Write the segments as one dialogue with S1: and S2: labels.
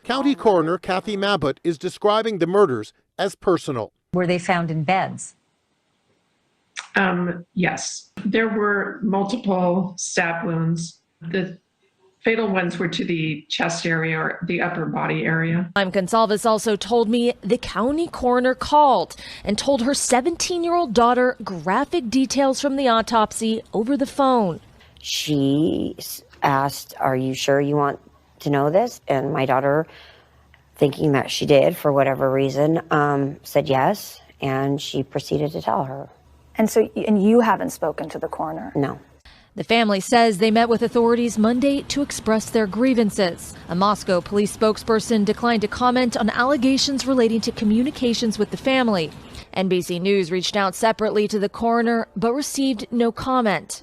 S1: County Coroner Kathy Mabbutt is describing the murders as personal.
S2: Were they found in beds?
S3: Yes. There were multiple stab wounds. The fatal ones were to the chest area or the upper body area.
S4: Goncalves also told me the county coroner called and told her 17-year-old daughter graphic details from the autopsy over the phone.
S5: She asked, "Are you sure you want to know this?" And my daughter, thinking that she did for whatever reason, said yes, and she proceeded to tell her.
S6: And you haven't spoken to the coroner?
S5: No.
S4: The family says they met with authorities Monday to express their grievances. A Moscow police spokesperson declined to comment on allegations relating to communications with the family. NBC News reached out separately to the coroner but received no comment.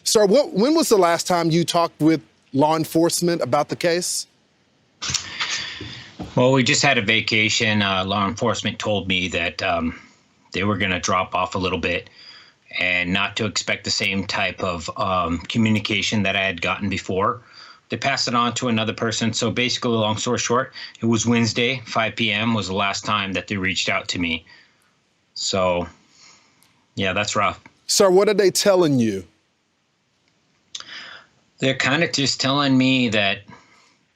S7: Sir, when was the last time you talked with law enforcement about the case?
S8: Well, we just had a vacation. Law enforcement told me that they were going to drop off a little bit and not to expect the same type of communication that I had gotten before. They passed it on to another person. So basically, long story short, it was Wednesday, 5 p.m. was the last time that they reached out to me. So, yeah, that's rough.
S7: Sir, what are they telling you?
S8: They're kind of just telling me that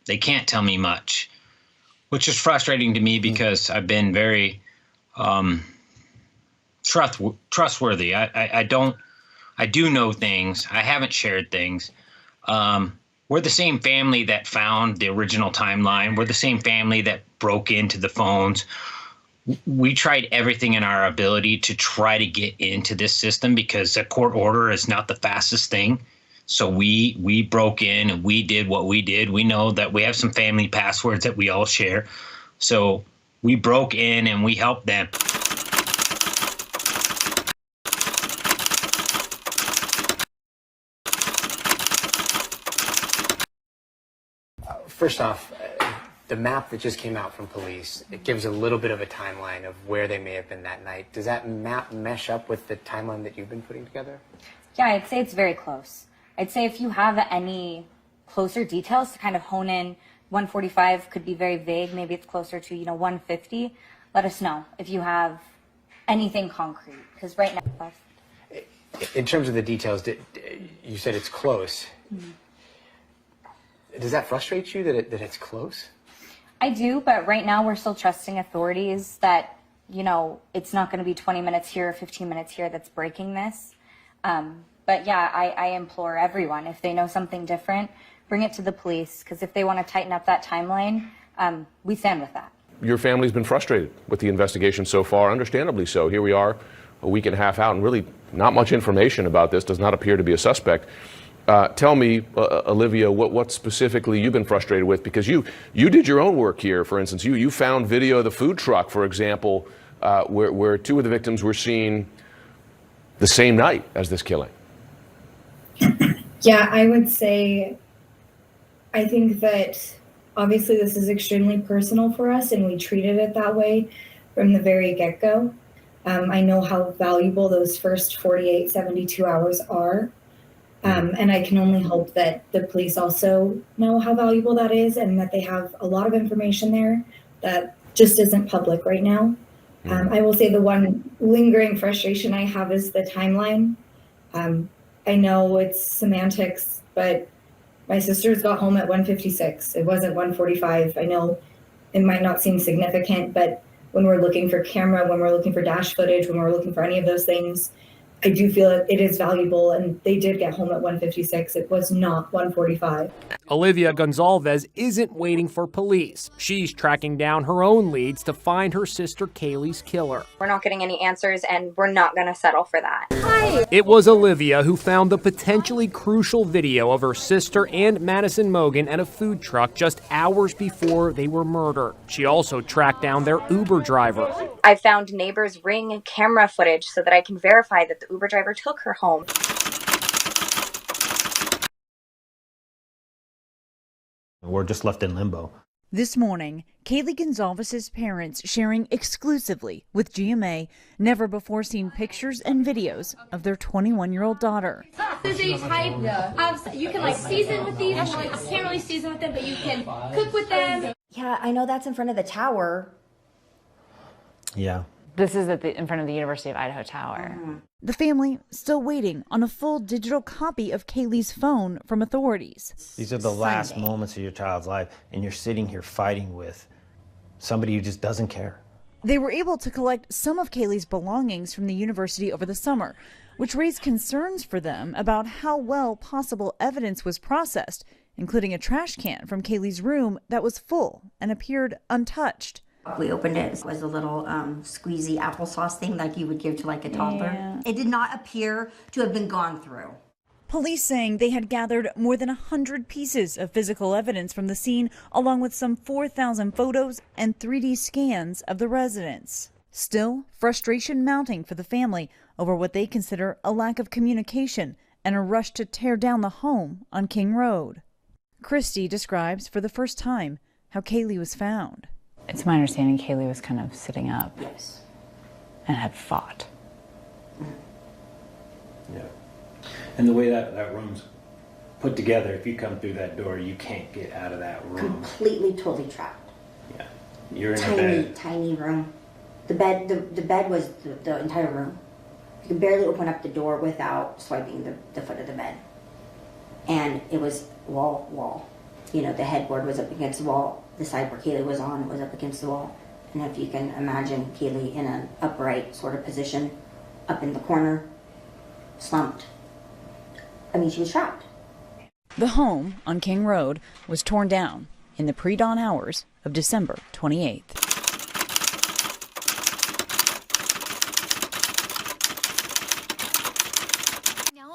S8: they can't tell me much, which is frustrating to me because I've been very trustworthy. I do know things. I haven't shared things. We're the same family that found the original timeline. We're the same family that broke into the phones. We tried everything in our ability to try to get into this system because a court order is not the fastest thing. So we broke in and we did what we did. We know that we have some family passwords that we all share. So we broke in and we helped them.
S9: First off, the map that just came out from police, it gives a little bit of a timeline of where they may have been that night. Does that map mesh up with the timeline that you've been putting together?
S10: Yeah, I'd say it's very close. I'd say if you have any closer details to kind of hone in, 145 could be very vague. Maybe it's closer to, 150. Let us know if you have anything concrete. Because right now...
S9: In terms of the details, you said it's close. Mm-hmm. Does that frustrate you that it's close?
S10: I do, but right now we're still trusting authorities that, it's not going to be 20 minutes here or 15 minutes here that's breaking this. But yeah, I implore everyone, if they know something different, bring it to the police, because if they want to tighten up that timeline, we stand with that.
S11: Your family's been frustrated with the investigation so far, understandably so. Here we are a week and a half out, and really not much information about this, does not appear to be a suspect. Tell me, Alivia, what specifically you've been frustrated with, because you did your own work here. For instance, you found video of the food truck, for example, where two of the victims were seen the same night as this killing.
S12: Yeah, I would say, I think that obviously this is extremely personal for us and we treated it that way from the very get-go. I know how valuable those first 48, 72 hours are. And I can only hope that the police also know how valuable that is and that they have a lot of information there that just isn't public right now. I will say the one lingering frustration I have is the timeline. I know it's semantics, but my sisters got home at 1:56. It wasn't 1:45. I know it might not seem significant, but when we're looking for camera, when we're looking for dash footage, when we're looking for any of those things, I do feel it is valuable, and they did get home at 1:56. It was not 1:45.
S13: Alivia Goncalves isn't waiting for police. She's tracking down her own leads to find her sister Kaylee's killer.
S10: We're not getting any answers, and we're not going to settle for that.
S13: Hi. It was Alivia who found the potentially crucial video of her sister and Madison Mogan at a food truck just hours before they were murdered. She also tracked down their Uber driver.
S10: I found neighbors' Ring camera footage so that I can verify that the Uber driver took her home.
S14: We're just left in limbo. This morning, Kaylee Goncalves' parents sharing exclusively with GMA never-before-seen pictures and videos of their 21-year-old daughter.
S15: This is a type of, you can like season with these. I can't really season with them, but you can cook with them.
S5: Yeah, I know that's in front of the tower.
S16: Yeah.
S17: This is in front of the University of Idaho Tower.
S14: The family still waiting on a full digital copy of Kaylee's phone from authorities.
S16: These are the last moments of your child's life, and you're sitting here fighting with somebody who just doesn't care.
S14: They were able to collect some of Kaylee's belongings from the university over the summer, which raised concerns for them about how well possible evidence was processed, including a trash can from Kaylee's room that was full and appeared untouched.
S18: We opened it. It was a little squeezy applesauce thing like you would give to like a toddler.
S14: Yeah.
S18: It did not appear to have been gone through.
S14: Police saying they had gathered more than 100 pieces of physical evidence from the scene, along with some 4,000 photos and 3D scans of the residence. Still, frustration mounting for the family over what they consider a lack of communication and a rush to tear down the home on King Road. Kristy describes for the first time how Kaylee was found.
S17: It's my understanding Kaylee was kind of sitting up.
S18: Yes.
S17: And had fought.
S19: Yeah. And the way that room's put together, if you come through that door, you can't get out of that room.
S18: Completely, totally trapped.
S19: Yeah. You're in a bed.
S18: Tiny room. The bed was the entire room. You could barely open up the door without swiping the foot of the bed. And it was wall. You know, the headboard was up against the wall. The side where Kaylee was on was up against the wall. And if you can imagine Kaylee in an upright sort of position, up in the corner, slumped. I mean, she was trapped.
S14: The home on King Road was torn down in the pre-dawn hours of December 28th.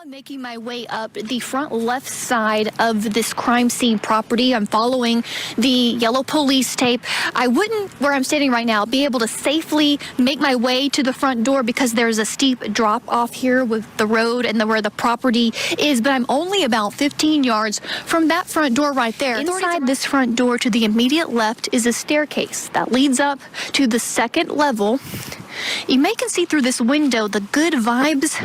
S20: Making my way up the front left side of this crime scene property. I'm following the yellow police tape. I wouldn't, where I'm standing right now, be able to safely make my way to the front door because there's a steep drop off here with the road and where the property is, but I'm only about 15 yards from that front door right there. Inside this front door to the immediate left is a staircase that leads up to the second level. You may can see through this window the good vibes,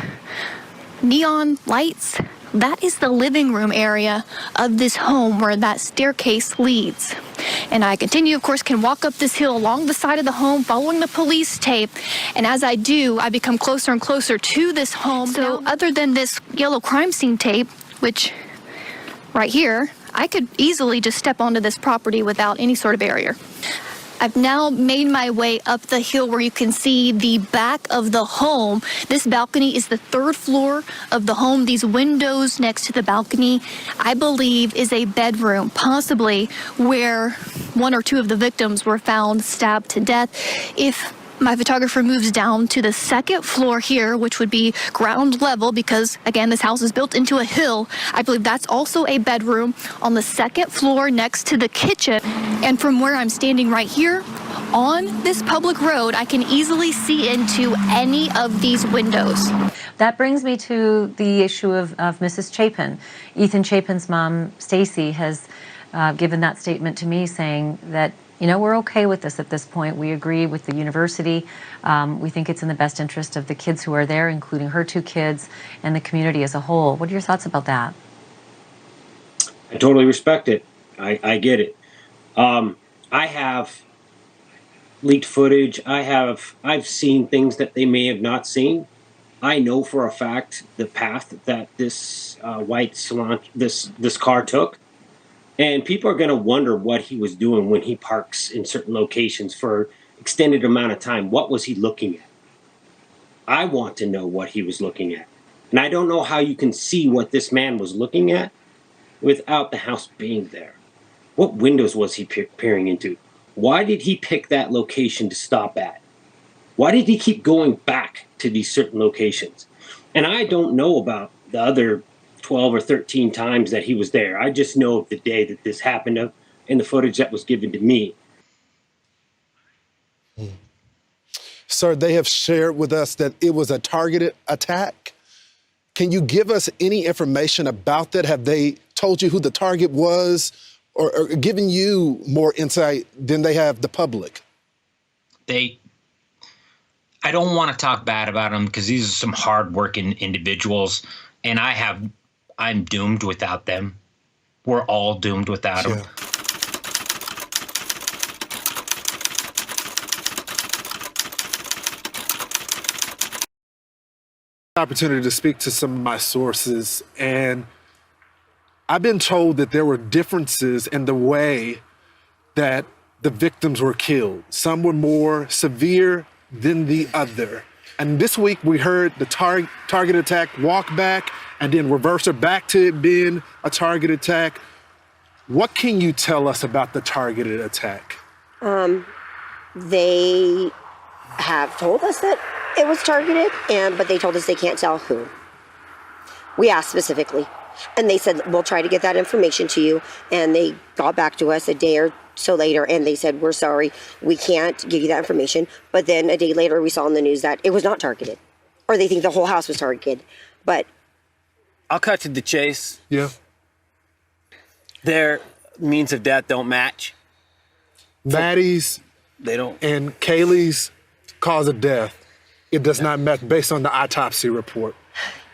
S20: neon lights. That is the living room area of this home where that staircase leads. And I continue, of course, can walk up this hill along the side of the home, following the police tape. And as I do, I become closer and closer to this home. So other than this yellow crime scene tape, which right here, I could easily just step onto this property without any sort of barrier. I've now made my way up the hill where you can see the back of the home. This balcony is the third floor of the home. These windows next to the balcony, I believe, is a bedroom, possibly where one or two of the victims were found stabbed to death. If my photographer moves down to the second floor here, which would be ground level because, again, this house is built into a hill. I believe that's also a bedroom on the second floor next to the kitchen. And from where I'm standing right here on this public road, I can easily see into any of these windows.
S2: That brings me to the issue of Mrs. Chapin. Ethan Chapin's mom, Stacy, has given that statement to me saying that, you know, we're okay with this at this point. We agree with the university. We think it's in the best interest of the kids who are there, including her two kids and the community as a whole. What are your thoughts about that?
S21: I totally respect it. I get it. I have leaked footage. I've seen things that they may have not seen. I know for a fact the path that this this car took. And people are going to wonder what he was doing when he parks in certain locations for extended amount of time. What was he looking at? I want to know what he was looking at. And I don't know how you can see what this man was looking at without the house being there. What windows was he peering into? Why did he pick that location to stop at? Why did he keep going back to these certain locations? And I don't know about the other 12 or 13 times that he was there. I just know of the day that this happened and the footage that was given to me.
S7: Sir, they have shared with us that it was a targeted attack. Can you give us any information about that? Have they told you who the target was or giving you more insight than they have the public?
S8: I don't want to talk bad about them because these are some hardworking individuals, and I'm doomed without them. We're all doomed without them.
S7: Opportunity to speak to some of my sources, and I've been told that there were differences in the way that the victims were killed. Some were more severe than the other. And this week we heard the target attack walk back and then reverse her back to it being a target attack. What can you tell us about the targeted attack?
S5: They have told us that it was targeted, but they told us they can't tell who. We asked specifically, and they said, we'll try to get that information to you. And they got back to us a day or so later, and they said, we're sorry, we can't give you that information. But then a day later, we saw in the news that it was not targeted, or they think the whole house was targeted. But
S1: I'll cut to the chase.
S7: Yeah.
S1: Their means of death don't match.
S7: Maddie's and Kaylee's cause of death, it does not match based on the autopsy report.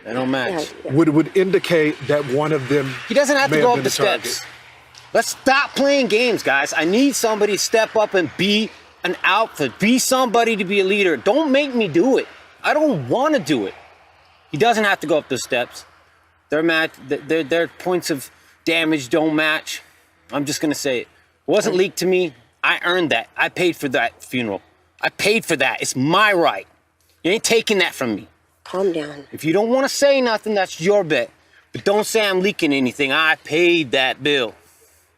S1: They don't match.
S7: Would indicate that one of them
S1: He doesn't have to
S7: may
S1: go
S7: have
S1: up
S7: been
S1: the
S7: target.
S1: steps. Let's stop playing games, guys. I need somebody to step up and be an alpha. Be somebody to be a leader. Don't make me do it. I don't want to do it. He doesn't have to go up the steps. Their points of damage don't match. I'm just gonna say it. It wasn't leaked to me. I earned that. I paid for that funeral. I paid for that. It's my right. You ain't taking that from me.
S5: Calm down.
S1: If you don't want to say nothing, that's your bet. But don't say I'm leaking anything. I paid that bill.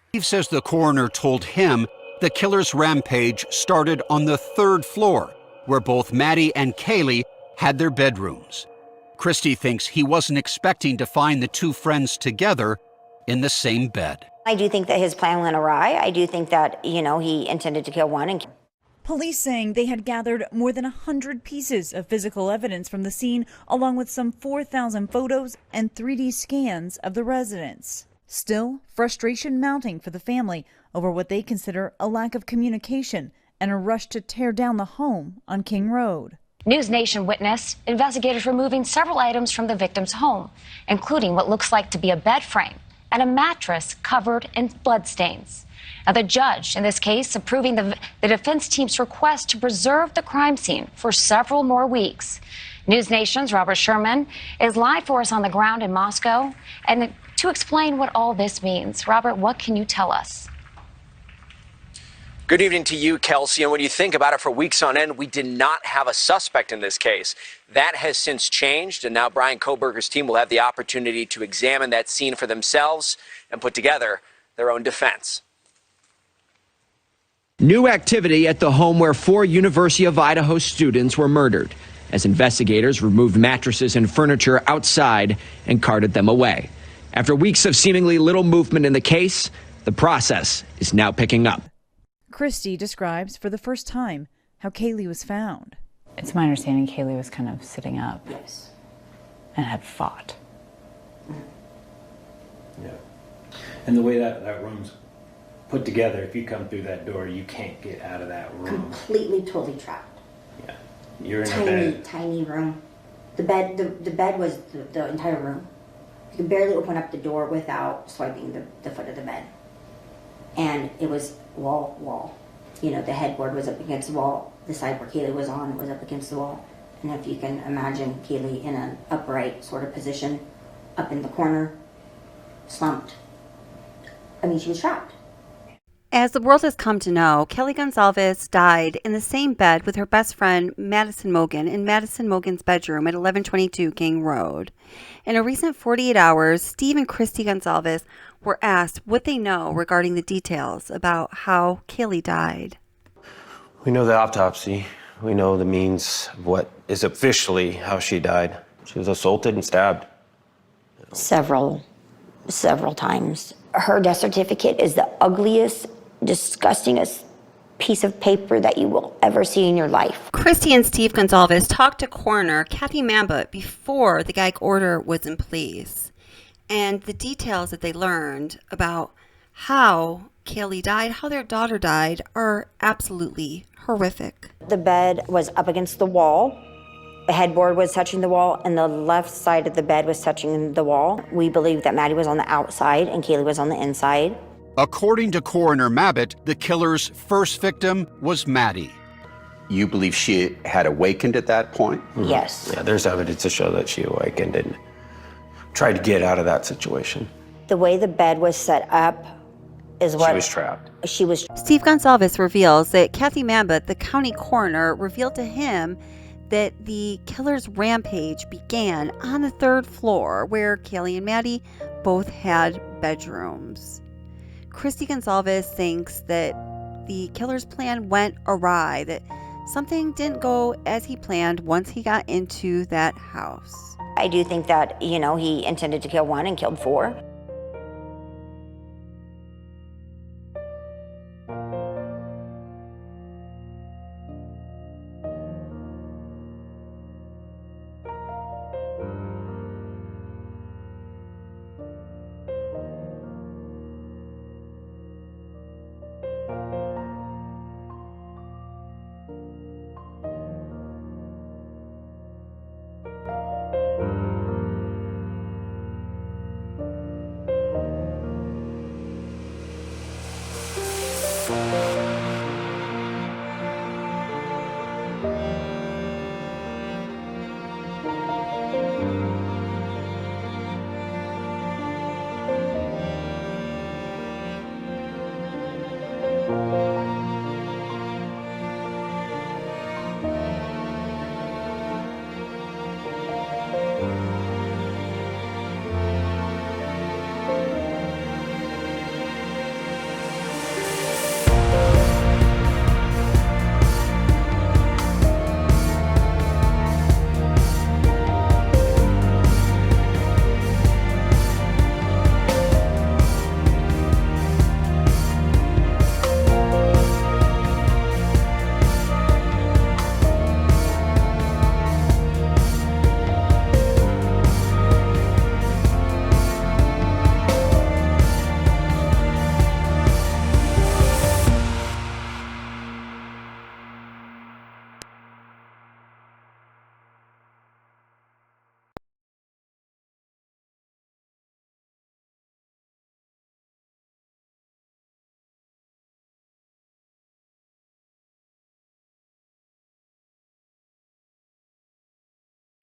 S22: Steve says the coroner told him the killer's rampage started on the 3rd floor, where both Maddie and Kaylee had their bedrooms. Kristy thinks he wasn't expecting to find the two friends together in the same bed.
S18: I do think that his plan went awry. I do think that, he intended to kill one and
S14: Police saying they had gathered more than 100 pieces of physical evidence from the scene, along with some 4,000 photos and 3D scans of the residence. Still, frustration mounting for the family over what they consider a lack of communication and a rush to tear down the home on King Road.
S23: News Nation witnessed investigators removing several items from the victim's home, including what looks like to be a bed frame and a mattress covered in bloodstains. Now, the judge in this case approving the defense team's request to preserve the crime scene for several more weeks. News Nation's Robert Sherman is live for us on the ground in Moscow. And to explain what all this means, Robert, what can you tell us?
S24: Good evening to you, Kelsey. And when you think about it, for weeks on end, we did not have a suspect in this case. That has since changed, and now Brian Koberger's team will have the opportunity to examine that scene for themselves and put together their own defense.
S25: New activity at the home where 4 University of Idaho students were murdered, as investigators removed mattresses and furniture outside and carted them away. After weeks of seemingly little movement in the case, the process is now picking up.
S14: Kristy describes for the first time how Kaylee was found.
S17: It's my understanding Kaylee was kind of sitting up.
S18: Yes.
S17: And had fought.
S19: Yeah. And the way that room's put together, if you come through that door, you can't get out of that room.
S18: completely, totally trapped.
S19: Yeah. You're in a bed.
S18: Tiny room. The bed was the entire room. You could barely open up the door without swiping the foot of the bed. And it was wall. The headboard was up against the wall. The side where Kaylee was on was up against the wall. And if you can imagine Kaylee in an upright sort of position, up in the corner, slumped. She was trapped.
S26: As the world has come to know, Kaylee Goncalves died in the same bed with her best friend Madison Mogen in Madison Mogen's bedroom at 1122 King Road. In a recent 48 hours, Steve and Kristy Goncalves were asked what they know regarding the details about how Kaylee died.
S27: We know the autopsy. We know the means of what is officially how she died. She was assaulted and stabbed.
S18: Several times. Her death certificate is the ugliest, disgustingest piece of paper that you will ever see in your life.
S26: Kristy and Steve Goncalves talked to Coroner Kathy Mambut before the gag order was in place, and the details that they learned about how Kaylee died, how their daughter died, are absolutely horrific.
S5: The bed was up against the wall. The headboard was touching the wall, and the left side of the bed was touching the wall. We believe that Maddie was on the outside and Kaylee was on the inside.
S22: According to Coroner Mabbitt, the killer's first victim was Maddie.
S3: You believe she had awakened at that point?
S5: Yes.
S27: Yeah, there's evidence to show that she awakened and tried to get out of that situation.
S5: The way the bed was set up is what...
S27: She was trapped.
S5: She was...
S26: Steve Goncalves reveals that Kathy Mabbitt, the county coroner, revealed to him that the killer's rampage began on the 3rd floor where Kaylee and Maddie both had bedrooms. Kristy Goncalves thinks that the killer's plan went awry, that something didn't go as he planned once he got into that house.
S5: I do think that, you know, he intended to kill 1 and killed 4.